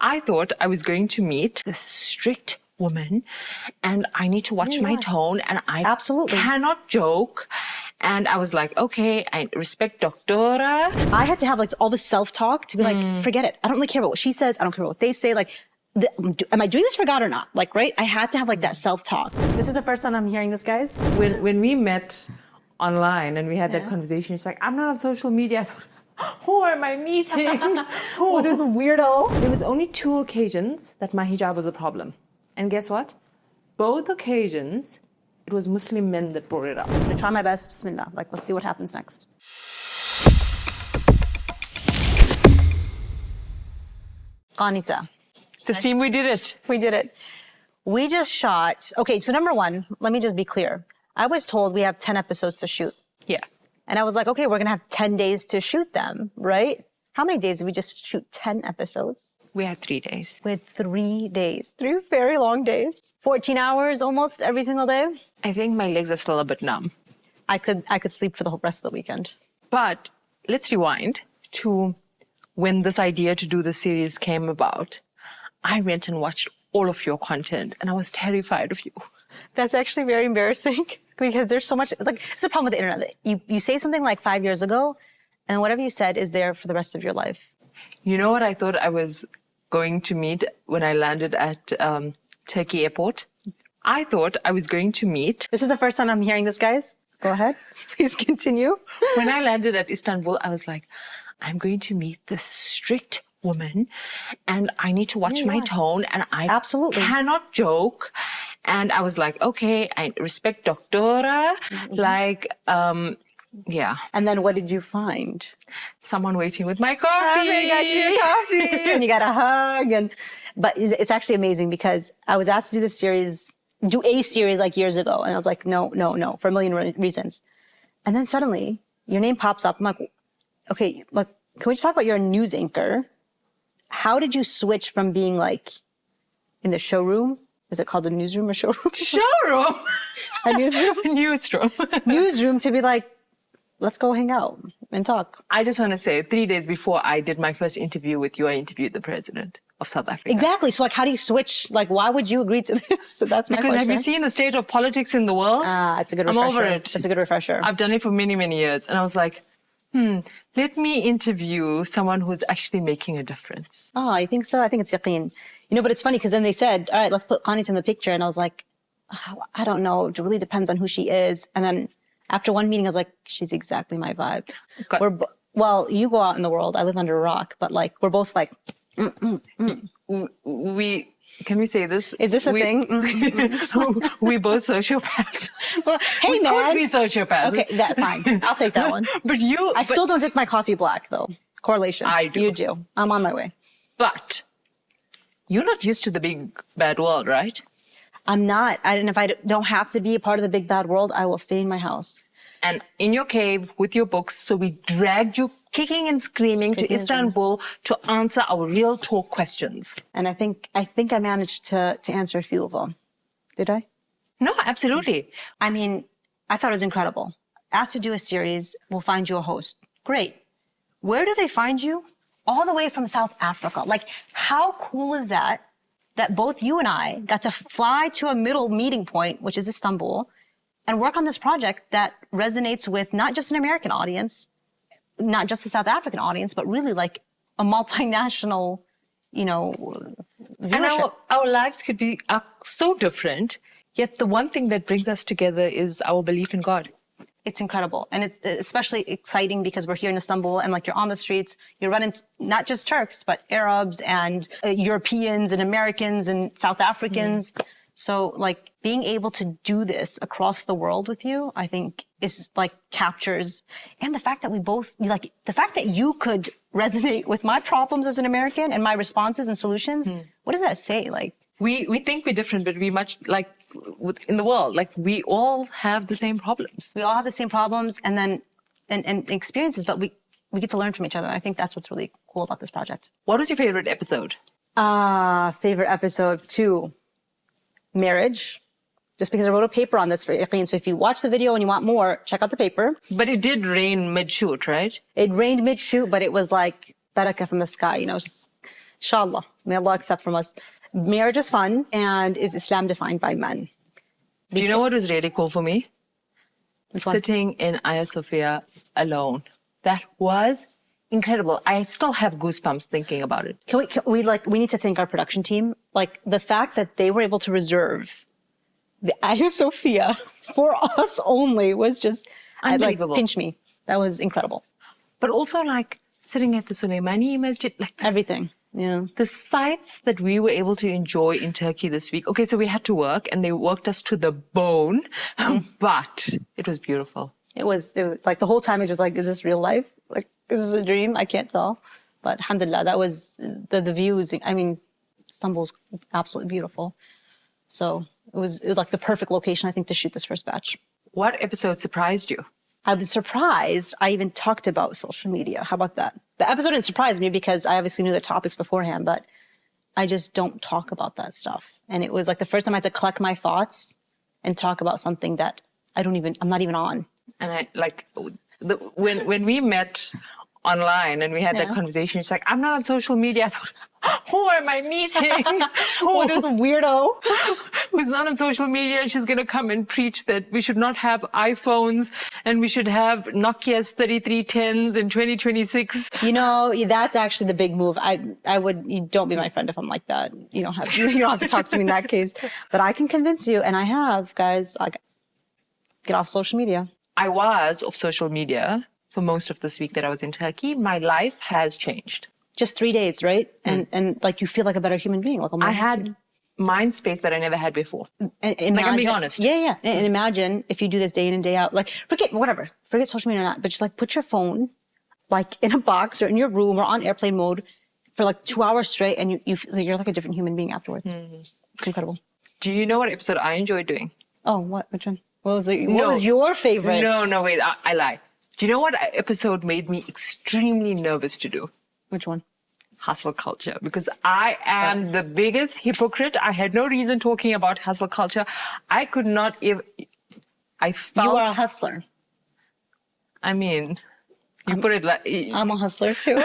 I thought I was going to meet this strict woman and I need to watch my tone and I Absolutely cannot joke. And I was like, okay, I respect Doctora. I had to have like all the self-talk to be like, forget it. I don't really care about what she says. I don't care about what they say. Like, am I doing this for God or not? Like, right? I had to have like that self-talk. This is the first time I'm hearing this, guys. When we met online and we had that conversation, it's like, I'm not on social media. I thought, who am I meeting? What is a weirdo? There was only 2 occasions that my hijab was a problem. And guess what? Both occasions, it was Muslim men that brought it up. I'm gonna try my best. Bismillah. Like, let's see what happens next. Qaanitah. Tesneem, we did it. We did it. We just shot. Okay, so number one, let me just be clear. I was told we have 10 episodes to shoot. Yeah. And I was like, okay, we're gonna have 10 days to shoot them, right? How many days did we just shoot 10 episodes? We had 3 days. With 3 days, 3 very long days. 14 hours almost every single day. I think my legs are still a bit numb. I could sleep for the whole rest of the weekend. But let's rewind to when this idea to do the series came about. I went and watched all of your content and I was terrified of you. That's actually very embarrassing because there's so much, like, it's the problem with the internet. You say something like 5 years ago and whatever you said is there for the rest of your life. You know what I thought I was going to meet when I landed at Turkey airport? I thought I was going to meet... This is the first time I'm hearing this, guys. Go ahead. Please continue. When I landed at Istanbul, I was like, I'm going to meet this strict woman and I need to watch my tone and I Absolutely cannot joke. And I was like, okay, I respect Doctora. Like, yeah. And then what did you find? Someone waiting with my coffee. Oh, they got you your coffee. And you got a hug. But it's actually amazing because I was asked to do this series, do a series like years ago. And I was like, no, for a million reasons. And then suddenly your name pops up. I'm like, okay, look, can we just talk about you're a news anchor? How did you switch from being like in the showroom? Is it called a newsroom or showroom? Showroom? A newsroom? Newsroom. Newsroom to be like, let's go hang out and talk. I just want to say 3 days before I did my first interview with you, I interviewed the president of South Africa. Exactly. So like, how do you switch? Like, why would you agree to this? So that's my because question. have you seen the state of politics in the world? It's a good refresher. I'm over it. It's a good refresher. I've done it for many, many years. And I was like, let me interview someone who's actually making a difference. Oh, I think so. I think it's Yaqeen. You know, but it's funny because then they said, all right, let's put Qaanitah in the picture. And I was like, oh, I don't know. It really depends on who she is. And then after one meeting, I was like, she's exactly my vibe. Well, you go out in the world. I live under a rock. But like, we're both like, Can we say this? Is this a thing? We both sociopaths. Well, hey, we man. could be sociopaths. Okay, fine. I'll take that one. But I still don't drink my coffee black, though. Correlation. I do. You do. I'm on my way. But you're not used to the big, bad world, right? I'm not. And if I don't have to be a part of the big, bad world, I will stay in my house. And in your cave with your books, so we dragged you kicking and screaming to Istanbul to answer our real talk questions. And I think I managed to answer a few of them. Did I? No, absolutely. I mean, I thought it was incredible. Asked to do a series, we'll find you a host. Great. Where do they find you? All the way from South Africa. Like, how cool is that? That both you and I got to fly to a middle meeting point, which is Istanbul, and work on this project that resonates with not just an American audience, not just a South African audience, but really like a multinational, viewership. And our lives could be so different, yet the one thing that brings us together is our belief in God. It's incredible. And it's especially exciting because we're here in Istanbul and like you're on the streets, you're running not just Turks, but Arabs and Europeans and Americans and South Africans. So like being able to do this across the world with you, I think is like captures, and the fact that the fact that you could resonate with my problems as an American and my responses and solutions, what does that say? Like we think we're different, but we much like in the world, like we all have the same problems. We all have the same problems and then and experiences, but we get to learn from each other. I think that's what's really cool about this project. What was your favorite episode? Favorite episode 2. Marriage, just because I wrote a paper on this for Yaqeen. So if you watch the video and you want more, check out the paper. But it did rain mid-shoot, right? It rained mid-shoot, but it was like barakah from the sky, just inshallah. may Allah accept from us. Marriage is fun, and is Islam defined by men? Do you know what was really cool for me? Which one? Sitting in Hagia Sophia alone. That was incredible. I still have goosebumps thinking about it. We need to thank our production team. Like, the fact that they were able to reserve the Hagia Sophia for us only was just Unbelievable. Pinch me. That was incredible. But also, like, sitting at the Soleimani Masjid, like Everything. Yeah. the sights that we were able to enjoy in Turkey this week. Okay, so we had to work and they worked us to the bone, but it was beautiful. It was like the whole time it was like, is this real life? Like, is this a dream? I can't tell. But alhamdulillah, that was the views. I mean, Istanbul's absolutely beautiful. So it was like the perfect location, I think, to shoot this first batch. What episode surprised you? I was surprised I even talked about social media. How about that? The episode didn't surprise me because I obviously knew the topics beforehand, but I just don't talk about that stuff. And it was like the first time I had to collect my thoughts and talk about something that I'm not even on. And I like when we met online and we had that conversation, it's like, I'm not on social media. I thought, who am I meeting? Oh, this weirdo. Who's not on social media? She's going to come and preach that we should not have iPhones and we should have Nokia's 3310s in 2026. You know, that's actually the big move. You don't be my friend if I'm like that. You don't have to talk to me in that case. But I can convince you, and I have, guys, like, get off social media. I was off social media for most of this week that I was in Turkey. My life has changed. Just 3 days, right? And like, you feel like a better human being. Like, I had mind space that I never had before. Imagine, like, I'm being honest. Yeah. And imagine if you do this day in and day out. Like, forget social media or not, but just like put your phone like in a box or in your room or on airplane mode for like 2 hours straight, and you're like a different human being afterwards. It's incredible. Do you know what episode I enjoyed doing? Oh, what? Which one? What was your favorite? No, wait, I lie. Do you know what episode made me extremely nervous to do? Which one? Hustle culture, because I am the biggest hypocrite. I had no reason talking about hustle culture. I could not even. I felt. You are a hustler. I mean, you put it like. I'm a hustler too.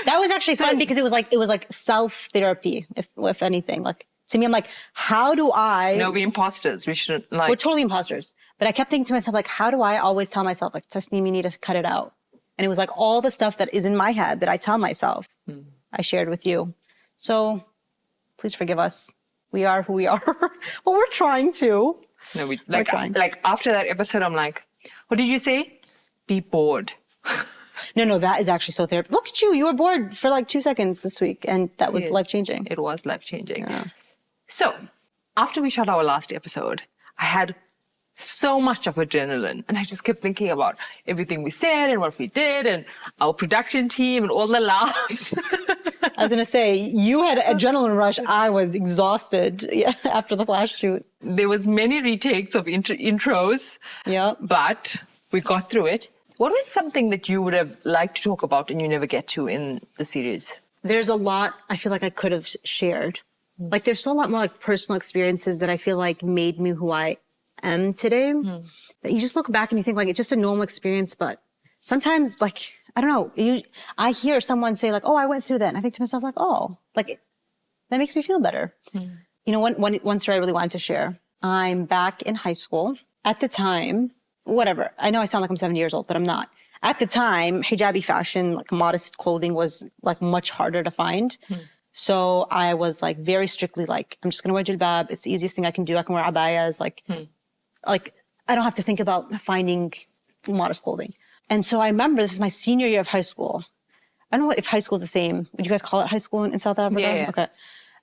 That was actually fun because it was like self therapy, if anything. Like, to me, I'm like, how do I? No, we're imposters. We shouldn't like. We're totally imposters. But I kept thinking to myself, like, how do I always tell myself, like, Tesneem, you need to cut it out? And it was like all the stuff that is in my head that I tell myself, I shared with you. So please forgive us. We are who we are. Well, we're trying to. No, we're trying. Like after that episode, I'm like, what did you say? Be bored. No, that is actually so therapeutic. Look at you. You were bored for like 2 seconds this week, and that was life-changing. It was life-changing. Yeah. So after we shot our last episode, I had so much of adrenaline, and I just kept thinking about everything we said and what we did and our production team and all the laughs. I was going to say, you had an adrenaline rush. I was exhausted after the last shoot. There was many retakes of intros, but we got through it. What was something that you would have liked to talk about and you never get to in the series? There's a lot I feel like I could have shared. Like, there's still a lot more like personal experiences that I feel like made me who I am today. That you just look back and you think like it's just a normal experience, but sometimes, like, I don't know, I hear someone say like, oh, I went through that, and I think to myself like, oh, like, that makes me feel better. You know, one story I really wanted to share. I'm back in high school. At the time, whatever, I know I sound like I'm 70 years old, but I'm not. At the time, hijabi fashion, like modest clothing, was like much harder to find. So I was like very strictly like, I'm just gonna wear jilbab. It's the easiest thing I can do. I can wear abayas. Like I don't have to think about finding modest clothing. And so I remember this is my senior year of high school. I don't know if high school is the same. Would you guys call it high school in South Africa? Yeah. Okay.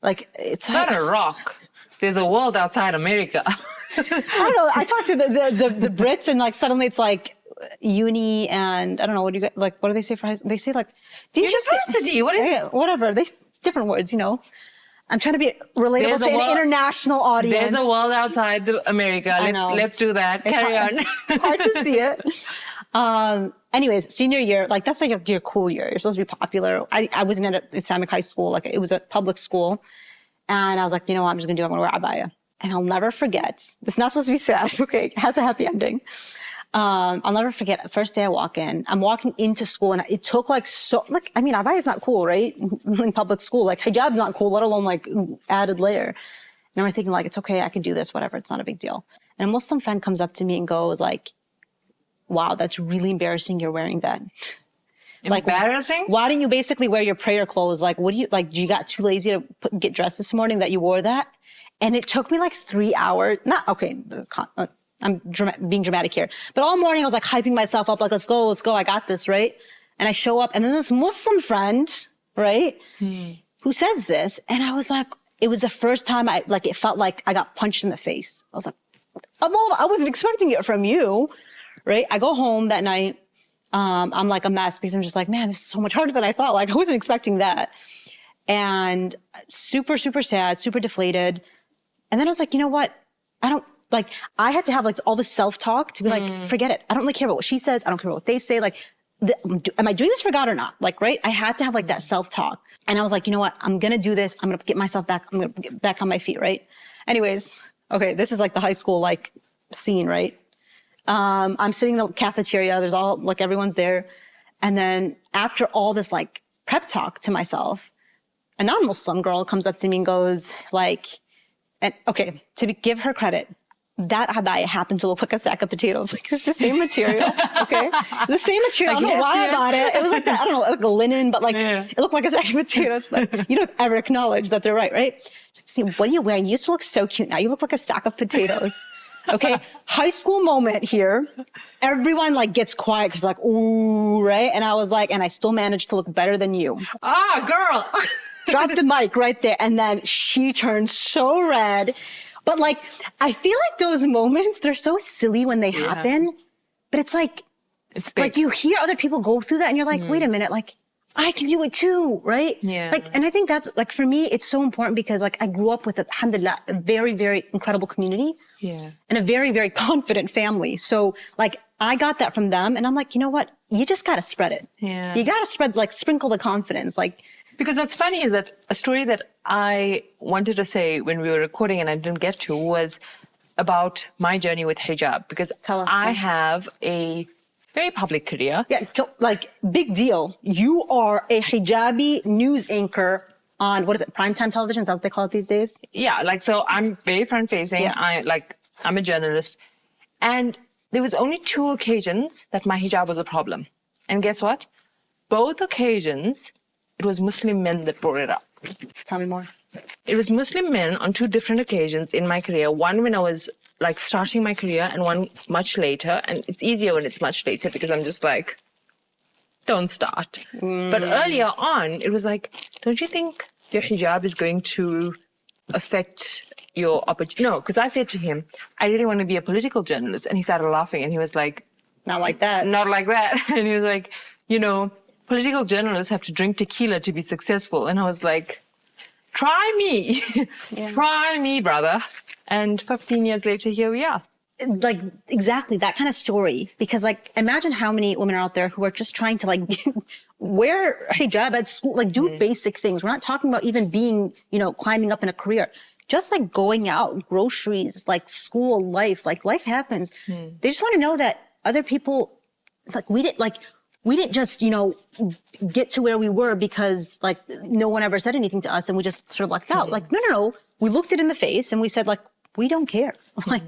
Like, it's not a rock. There's a world outside America. I don't know. I talked to the Brits, and like suddenly it's like uni, and I don't know, what do you get, like, what do they say for high school? They say like university. What is it? Whatever. They different words, you know. I'm trying to be relatable to an international audience. There's a world outside America. Let's do that. Carry on. Hard to see it. Anyways, senior year, like, that's like your cool year. You're supposed to be popular. I wasn't at an Islamic high school. Like, it was a public school. And I was like, you know what, I'm just going to wear abaya. And I'll never forget. It's not supposed to be sad. Okay. It has a happy ending. I'll never forget, first day I walk in, I'm walking into school and it took like I mean, abaya is not cool, right? In public school, like hijab's not cool, let alone like added layer. And I'm thinking like, it's okay, I can do this, whatever, it's not a big deal. And a Muslim friend comes up to me and goes like, wow, that's really embarrassing you're wearing that. Embarrassing? Like, why didn't you basically wear your prayer clothes? Like, what do you got too lazy to get dressed this morning that you wore that? And it took me like 3 hours. I'm being dramatic here. But all morning I was like hyping myself up, like, let's go, I got this, right? And I show up and then this Muslim friend, right, who says this. And I was like, it was the first time it felt like I got punched in the face. I was like, I wasn't expecting it from you, right? I go home that night. I'm like a mess because I'm just like, man, this is so much harder than I thought. Like I wasn't expecting that. And super, super sad, super deflated. And then I was like, you know what? I had to have like all the self-talk to be like, forget it. I don't really care about what she says. I don't care about what they say. Like, am I doing this for God or not? Like, right? I had to have like that self-talk. And I was like, you know what? I'm going to do this. I'm going to get myself back. I'm going to get back on my feet, right? Anyways, okay, this is like the high school like scene, right? I'm sitting in the cafeteria. There's all like everyone's there. And then after all this like prep talk to myself, a non-Muslim girl comes up to me and goes like, and okay, give her credit, that abaya happened to look like a sack of potatoes. Like, it's the same material, okay? The same material. I don't know why I bought it. It was like that, I don't know, like a linen, but like, it looked like a sack of potatoes, but you don't ever acknowledge that they're right? See, what are you wearing? You used to look so cute. Now you look like a sack of potatoes. Okay, high school moment here. Everyone like gets quiet because like, ooh, right? And I was like, and I still managed to look better than you. Ah, girl. Drop the mic right there. And then she turned so red. But like, I feel like those moments, they're so silly when they happen. But it's like you hear other people go through that and you're like, wait a minute, like, I can do it too, right? Yeah. Like, and I think that's like, for me, it's so important because like I grew up with, alhamdulillah, a very, very incredible community. Yeah. And a very, very confident family. So like, I got that from them and I'm like, you know what? You just got to spread it. Yeah. You got to sprinkle the confidence. Like, because what's funny is that a story that I wanted to say when we were recording and I didn't get to was about my journey with hijab. Because Tell us, I have a very public career. Yeah, like big deal. You are a hijabi news anchor on, what is it, primetime television? Is that what they call it these days? Yeah, like, so I'm very front facing. Yeah. I'm a journalist. And there was only 2 occasions that my hijab was a problem. And guess what? Both occasions, it was Muslim men that brought it up. Tell me more. It was Muslim men on 2 different occasions in my career. One when I was like starting my career and one much later. And it's easier when it's much later because I'm just like, don't start. But earlier on, it was like, don't you think your hijab is going to affect your opportunity? No, because I said to him, I really want to be a political journalist. And he started laughing and he was like, not like that. Not like that. And he was like, you know, political journalists have to drink tequila to be successful. And I was like, try me. Try me, brother. And 15 years later, here we are. Like, exactly that kind of story. Because like, imagine how many women are out there who are just trying to like wear hijab at school, like do basic things. We're not talking about even being, you know, climbing up in a career. Just like going out, groceries, like school life, like life happens. They just want to know that other people, we didn't just, you know, get to where we were because like no one ever said anything to us and we just sort of lucked out. Like, no. We looked it in the face and we said like, we don't care. Like,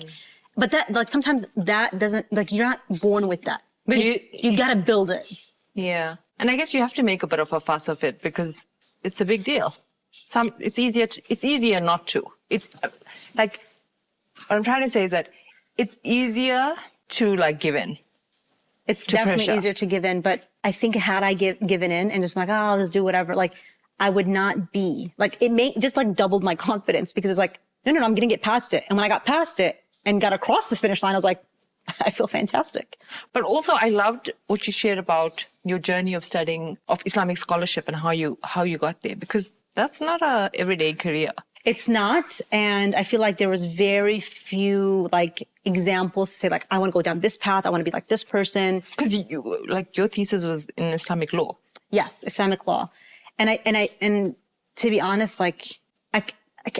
but that, like, sometimes that doesn't, like, you're not born with that. But you got to build it. Yeah. And I guess you have to make a bit of a fuss of it because it's a big deal. It's easier not to. It's like, what I'm trying to say is that it's easier to like give in. It's definitely pressure. easier to give in, but I think had I given in and just like, oh, I'll just do whatever, like, I would not be, like, just like doubled my confidence because it's like, no, I'm going to get past it. And when I got past it and got across the finish line, I was like, I feel fantastic. But also I loved what you shared about your journey of studying of Islamic scholarship and how you got there, because that's not a everyday career. It's not. And I feel like there was very few like examples to say like, I want to go down this path. I want to be like this person. Because you, like, your thesis was in Islamic law. Yes, Islamic law. And to be honest, like,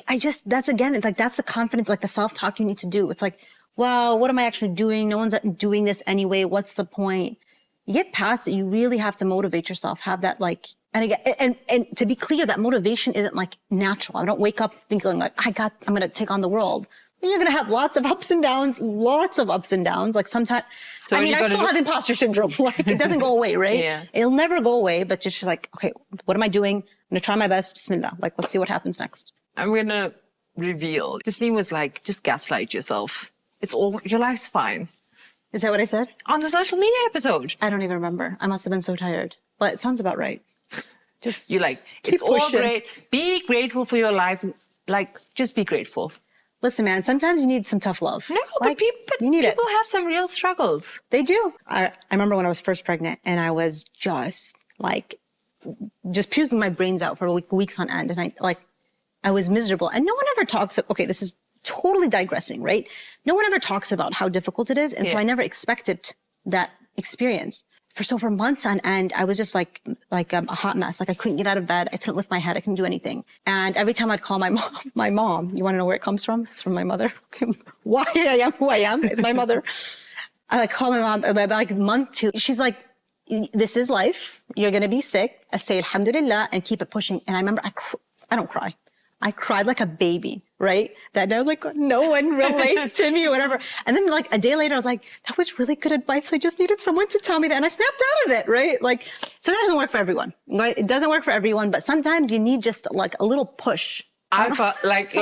I just, that's again, it's like, that's the confidence, like the self-talk you need to do. It's like, well, what am I actually doing? No one's doing this anyway. What's the point? You get past it. You really have to motivate yourself. Have that like, and again, and to be clear, that motivation isn't like natural. I don't wake up thinking like, I'm going to take on the world. You're going to have lots of ups and downs. Like sometimes, So I still have imposter syndrome. Like it doesn't go away, right? Yeah. It'll never go away, but just like, okay, what am I doing? I'm going to try my best. Bismillah. Like, let's see what happens next. I'm going to reveal. Tesneem was like, just gaslight yourself. It's all, your life's fine. Is that what I said? On the social media episode. I don't even remember. I must have been so tired, but it sounds about right. Just You're like, keep it's all pushing. great. Be grateful for your life. Like, just be grateful. Listen, man, sometimes you need some tough love. No, like, but you need people it. have some real struggles. They do. I remember when I was first pregnant and I was just puking my brains out for weeks on end. And I was miserable. And no one ever talks, okay, this is totally digressing, right? No one ever talks about how difficult it is. And so I never expected that experience. For months on end, I was just like a hot mess. Like I couldn't get out of bed. I couldn't lift my head. I couldn't do anything. And every time I'd call my mom, you want to know where it comes from? It's from my mother. Why I am who I am is my mother. I like call my mom about like a month, 2. She's like, this is life. You're going to be sick. I say, alhamdulillah, and keep it pushing. And I remember I don't cry. I cried like a baby, right? That I was like, no one relates to me or whatever. And then like a day later, I was like, that was really good advice. I just needed someone to tell me that. And I snapped out of it, right? Like, so that doesn't work for everyone, right? It doesn't work for everyone, but sometimes you need just like a little push. I felt like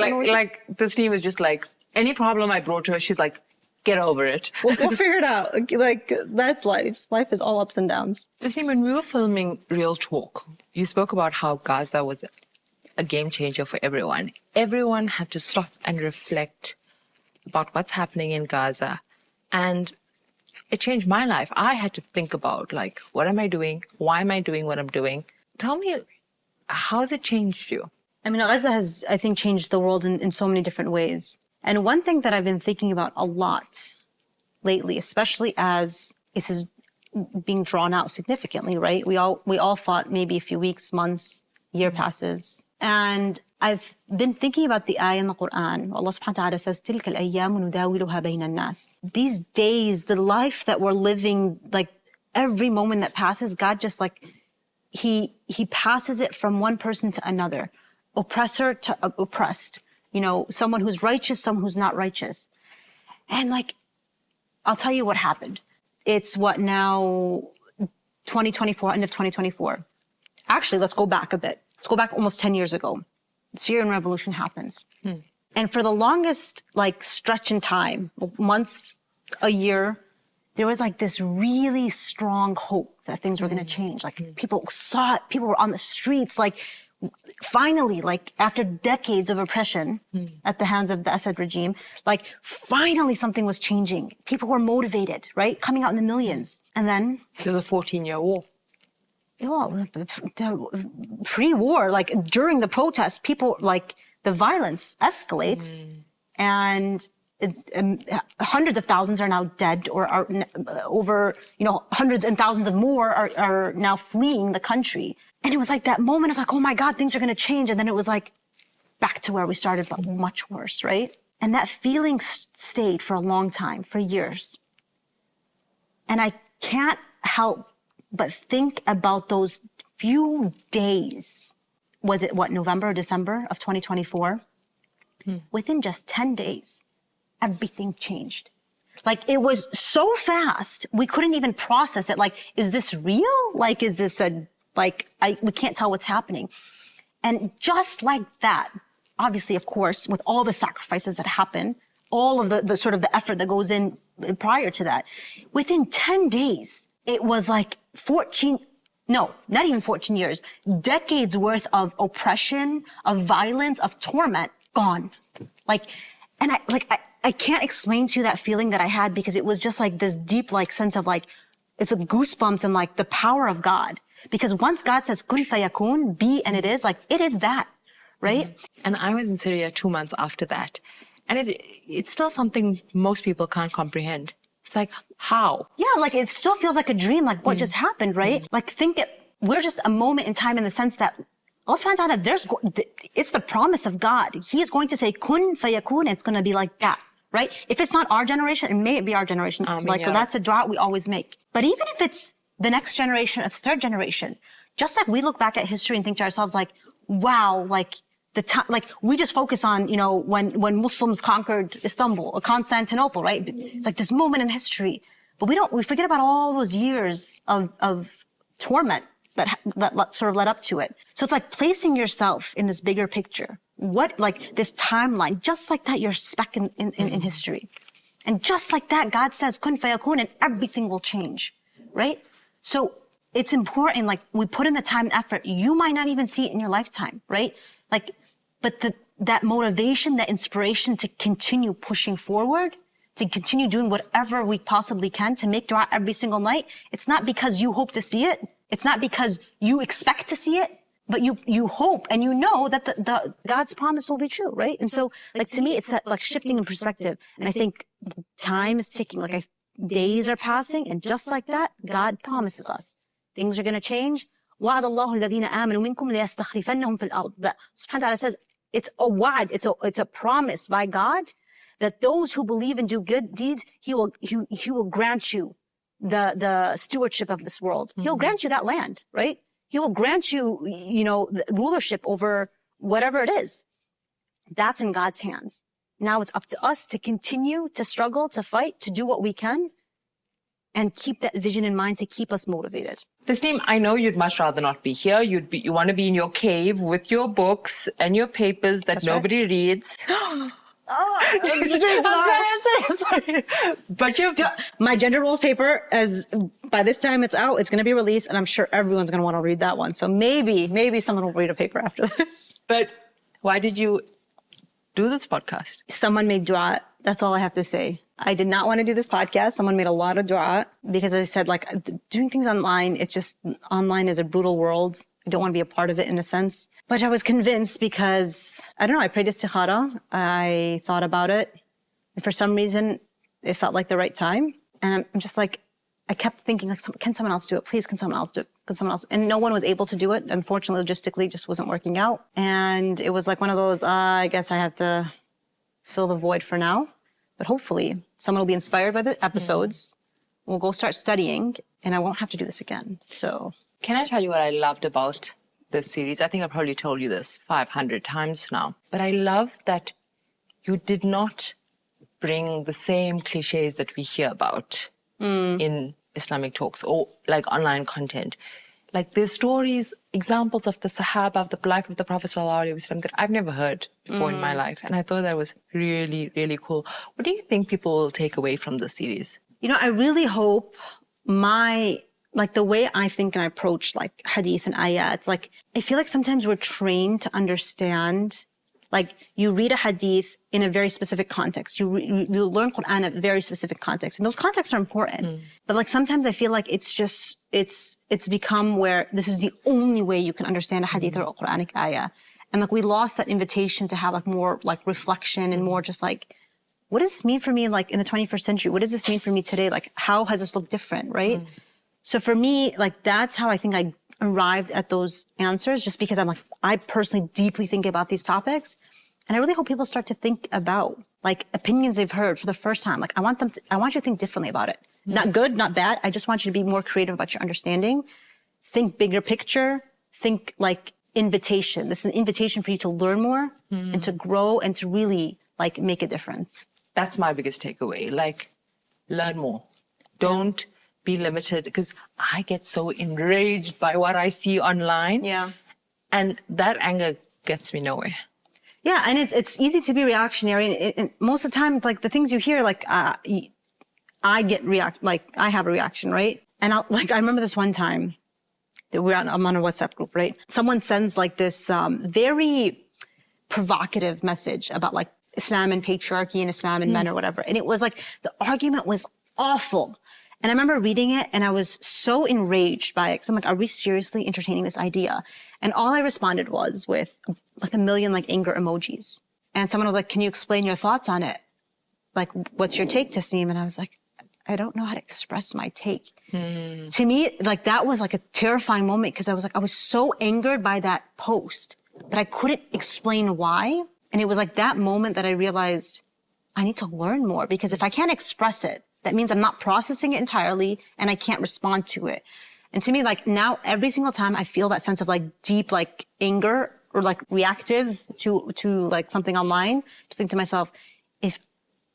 this team is just like, any problem I brought to her, she's like, get over it. We'll figure it out. Like, that's life. Life is all ups and downs. This team, when we were filming Real Talk, you spoke about how Gaza was a game changer for everyone. Everyone had to stop and reflect about what's happening in Gaza. And it changed my life. I had to think about like, what am I doing? Why am I doing what I'm doing? Tell me, how has it changed you? I mean, Gaza has, I think, changed the world in so many different ways. And one thing that I've been thinking about a lot lately, especially as this is being drawn out significantly, right? We all thought maybe a few weeks, months, year passes. And I've been thinking about the ayah in the Quran. Allah subhanahu wa ta'ala says, تِلْكَ الْأَيَّامُ نُدَاوِلُهَا بَيْنَ النَّاسِ. These days, the life that we're living, like every moment that passes, God just like, He passes it from one person to another, oppressor to oppressed. You know, someone who's righteous, someone who's not righteous. And like, I'll tell you what happened. It's what now, 2024, end of 2024. Actually, let's go back a bit. Let's go back almost 10 years ago. The Syrian revolution happens. And for the longest like stretch in time, months, a year, there was like this really strong hope that things were going to change. Like people saw it, people were on the streets, like finally, like after decades of oppression at the hands of the Assad regime, like finally something was changing. People were motivated, right? Coming out in the millions. And then There's a 14-year war. well, pre-war, like during the protests, people like the violence escalates and hundreds of thousands are now dead or are over, hundreds and thousands of more are now fleeing the country. And it was like that moment of like, oh my God, things are going to change. And then it was like back to where we started, but much worse, right? And that feeling stayed for a long time, for years. And I can't help but think about those few days. Was it November or December of 2024? Within just 10 days, everything changed. Like it was so fast, we couldn't even process it. Like, is this real? Like, is this we can't tell what's happening. And just like that, obviously, of course, with all the sacrifices that happen, all of the sort of the effort that goes in prior to that, within 10 days, it was like not even 14 years, decades worth of oppression, of violence, of torment, gone. I can't explain to you that feeling that I had because it was just like this deep sense of it's goosebumps and the power of God. Because once God says, kun fayakun, be, and it is that, right? And I was in Syria 2 months after that. And it's still something most people can't comprehend. It's like, how? Yeah, it still feels like a dream, what just happened, right? We're just a moment in time in the sense that Allah subhanahu wa ta'ala, it's the promise of God. He is going to say, kun fayakun, it's going to be like that, right? If it's not our generation, it may be our generation. Well, that's a dua we always make. But even if it's the next generation, a third generation, just like we look back at history and think to ourselves like, wow, like the time, like we just focus on, when Muslims conquered Istanbul or Constantinople, right? It's like this moment in history, but we forget about all those years of torment that sort of led up to it. So it's like placing yourself in this bigger picture. What, like this timeline, just like that, you're a speck in history. And just like that, God says, kun fayakun, and everything will change, right? So it's important, like we put in the time and effort. You might not even see it in your lifetime, right? Like, but that motivation, that inspiration to continue pushing forward, to continue doing whatever we possibly can to make dua every single night. It's not because you hope to see it. It's not because you expect to see it, but you hope and you know that the God's promise will be true, right? And so, like, to me, it's that like shifting in perspective. And I think time is ticking. Like days are passing, and just like that, God promises us things are going to change. وَعَدَ اللَّهُ الَّذِينَ آمَنُوا مِنكُمْ لَيَسْتَخْلِفَنَّهُمْ فِي الْأَرْضِ. That subhanahu wa ta'ala says it's a wa'd, it's a promise by God that those who believe and do good deeds, he will grant you the stewardship of this world. He'll grant you that land, right? He will grant you, the rulership over whatever it is. That's in God's hands. Now it's up to us to continue to struggle, to fight, to do what we can, and keep that vision in mind to keep us motivated. Tesneem, I know you'd much rather not be here. You want to be in your cave with your books and your papers that nobody reads. I'm sorry. But you've my gender roles paper, as by this time it's out, it's going to be released, and I'm sure everyone's going to want to read that one. So maybe someone will read a paper after this. But why did you do this podcast? Someone made dua. That's all I have to say. I did not want to do this podcast. Someone made a lot of dua because, as I said, like doing things online, online is a brutal world. I don't want to be a part of it in a sense. But I was convinced because, I don't know, I prayed istikhara. I thought about it. And for some reason, it felt like the right time. And I'm just like, I kept thinking, like, can someone else do it? Please, can someone else do it? Can someone else? And no one was able to do it. Unfortunately, logistically, it just wasn't working out. And it was like one of those, I guess I have to fill the void for now. But hopefully, someone will be inspired by the episodes. We'll go start studying, and I won't have to do this again. So, can I tell you what I loved about this series? I think I've probably told you this 500 times now. But I love that you did not bring the same cliches that we hear about in Islamic talks or like online content. Like there's stories, examples of the Sahaba, of the life of the Prophet ﷺ that I've never heard before in my life. And I thought that was really, really cool. What do you think people will take away from the series? I really hope the way I think and I approach like hadith and ayat, like I feel like sometimes we're trained to understand, like you read a hadith in a very specific context. You learn Quran in a very specific context. And those contexts are important. But like sometimes I feel like it's become where this is the only way you can understand a hadith or a Quranic ayah. And like we lost that invitation to have like more like reflection and more just like, what does this mean for me like in the 21st century? What does this mean for me today? Like how has this looked different, right? So for me, like that's how I think I arrived at those answers, just because I personally deeply think about these topics. And I really hope people start to think about like opinions they've heard for the first time. Like I want you to think differently about it. Not good, not bad. I just want you to be more creative about your understanding. Think bigger picture. Think like invitation. This is an invitation for you to learn more and to grow and to really like make a difference. That's my biggest takeaway. Like learn more. Don't be limited, because I get so enraged by what I see online. Yeah. And that anger gets me nowhere. Yeah, and it's easy to be reactionary. And most of the time, like the things you hear, like I have a reaction, right? And I remember this one time that I'm on a WhatsApp group, right? Someone sends like this very provocative message about like Islam and patriarchy and Islam and men or whatever. And it was like, the argument was awful. And I remember reading it and I was so enraged by it. Because I'm like, are we seriously entertaining this idea? And all I responded was with like a million like anger emojis. And someone was like, can you explain your thoughts on it? Like, what's your take, Tesneem? And I was like, I don't know how to express my take. To me, like that was like a terrifying moment, because I was so angered by that post that I couldn't explain why. And it was like that moment that I realized I need to learn more, because if I can't express it, that means I'm not processing it entirely and I can't respond to it. And to me, like now, every single time I feel that sense of like deep, like anger or like reactive to like something online, to think to myself, if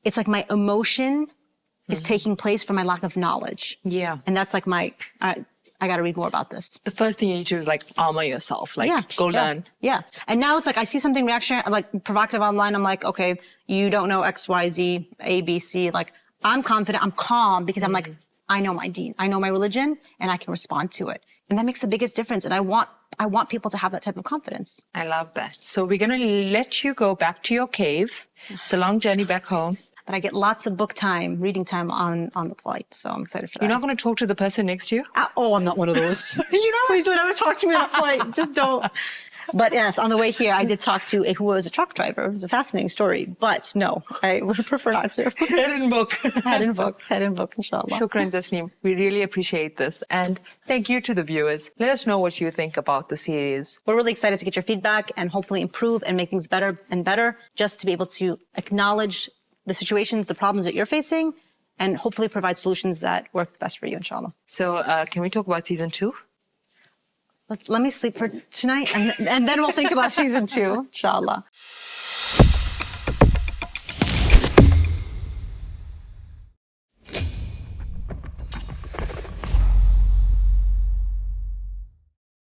it's like my emotion is taking place from my lack of knowledge. Yeah. And that's like I got to read more about this. The first thing you need to do is like armor yourself, like go learn. Yeah. And now it's like, I see something reactionary, like provocative online. I'm like, okay, you don't know X, Y, Z, A, B, C. Like I'm confident, I'm calm, because I'm like, I know my deen, I know my religion, and I can respond to it. And that makes the biggest difference. And I want people to have that type of confidence. I love that. So we're going to let you go back to your cave. It's a long journey back home. But I get lots of book time, reading time on the flight. So I'm excited for that. You're not going to talk to the person next to you? I'm not one of those. Please don't ever talk to me on a flight. Just don't. But yes, on the way here, I did talk to who was a truck driver. It was a fascinating story. But no, I would prefer not to. Head in book. Head in book, inshallah. Shukran, Tesneem. We really appreciate this. And thank you to the viewers. Let us know what you think about the series. We're really excited to get your feedback and hopefully improve and make things better and better, just to be able to acknowledge the situations, the problems that you're facing, and hopefully provide solutions that work the best for you, inshallah. So can we talk about season 2? Let me sleep for tonight, and then we'll think about season 2, inshallah.